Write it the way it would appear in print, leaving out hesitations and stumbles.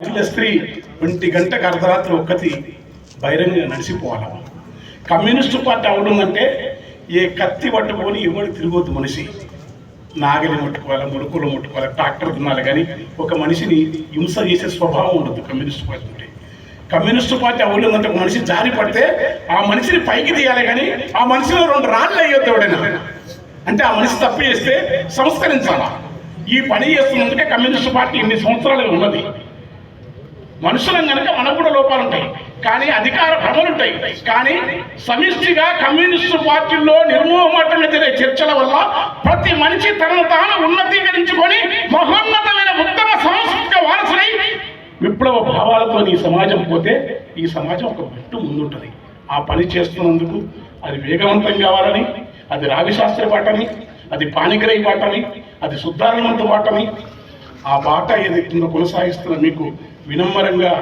స్త్రీ 1 గంటకు అర్ధరాత్రి ఒక్కటి బహిరంగ నడిచిపోవాలా. కమ్యూనిస్టు పార్టీ అవడందంటే ఏ కత్తి పట్టుకొని ఎవరు తిరగొద్దు. మనిషి నాగలి ముట్టుకోవాలి, ముడుకులు ముట్టుకోవాలి, ట్రాక్టర్ తినాలి, కానీ ఒక మనిషిని హింస చేసే స్వభావం ఉండదు కమ్యూనిస్టు పార్టీ ఉంటే. కమ్యూనిస్టు పార్టీ అవడందంటే ఒక మనిషి జారి పడితే ఆ మనిషిని పైకి తీయాలి, కానీ ఆ మనిషిలో 2 రాళ్ళు అయ్యొద్దు ఎవడైనా. అంటే ఆ మనిషి తప్పు చేస్తే సంస్కరించాలా. ఈ పని చేస్తున్నందుకే కమ్యూనిస్టు పార్టీ ఇన్ని సంవత్సరాలు ఉన్నది. మనుషులం కనుక మనకు కూడా లోపాలు ఉంటాయి, కానీ అధికార భ్రమలు ఉంటాయి. కానీ సమిష్టిగా కమ్యూనిస్టు పార్టీల్లో నిర్మోహమాటంగా జరిగే చర్చల వల్ల ప్రతి మనిషి తనను తాను ఉన్నతీకరించుకొని మహోన్నతమైన ఉత్తమ సాంస్కృతిక వారసులై విప్లవ భావాలతో ఈ సమాజం పోతే ఈ సమాజం ఒక మెట్టు ముందుంటుంది. ఆ పని చేస్తున్నందుకు అది వేగవంతం కావాలని, అది రావిశాస్త్రి బాటని, అది పాణిగ్రహి బాటని, అది శుద్ధారణవంత బాటని, ఆ బాట ఏదైతుందో కొనసాగిస్తున్న మీకు వినమ్రంగా